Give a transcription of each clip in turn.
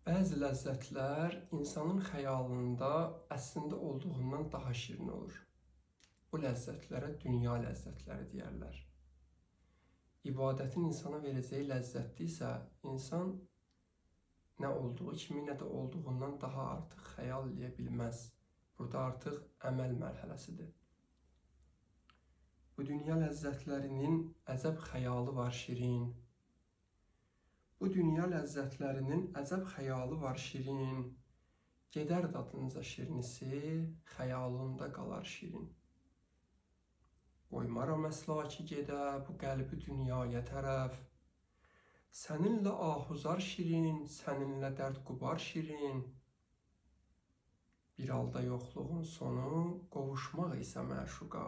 Bəzi ləzzətlər insanın xəyalında əslində olduğundan daha şirin olur. Bu ləzzətlərə dünya ləzzətləri deyərlər. İbadətin insana verəcəyi ləzzətdə isə insan nə olduğu kimi, nə də olduğundan daha artıq xəyal eləyə bilməz. Burada artıq əməl mərhələsidir. Bu dünya ləzzətlərinin əcəb xəyalı var şirin. Bu dünya ləzzətlərinin əcəb xəyalı var şirin. Gedər dadınca şirinisi, xəyalında qalar şirin. Qoymaram əsla ki gedə bu qəlbi dünyaya tərəf. Səninlə ahuzar şirin, səninlə dərd qubar şirin. Bir halda yoxluğun sonu, qovuşmaq isə məşuqa.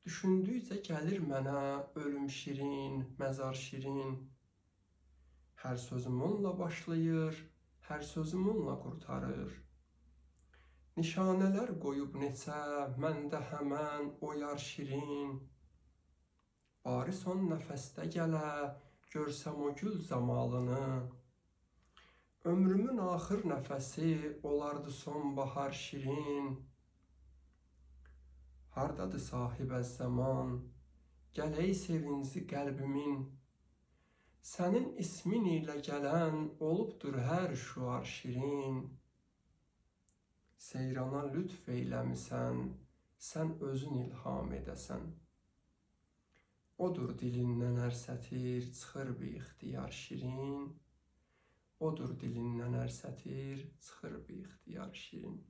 Düşündükcə gəlir mənə ölüm şirin, məzar şirin. Hər sözüm onunla başlayır, hər sözüm onunla qurtarır. Nişanələr qoyub neçə, məndə həmən o yar şirin. Bari son nəfəsdə gələ, görsəm o gül zamalını. Ömrümün axır nəfəsi olardı sonbahar şirin. Hardadır sahibəz zaman, gələk sevinci qəlbimin. Sənin ismin ilə gələn olubdur hər şüar şirin. Seyrana lütf eyləmisən, sən özün ilham edəsən. Odur dilindən ərsətir, çıxır bi ixtiyar şirin. Odur dilindən ərsətir, çıxır bi ixtiyar şirin.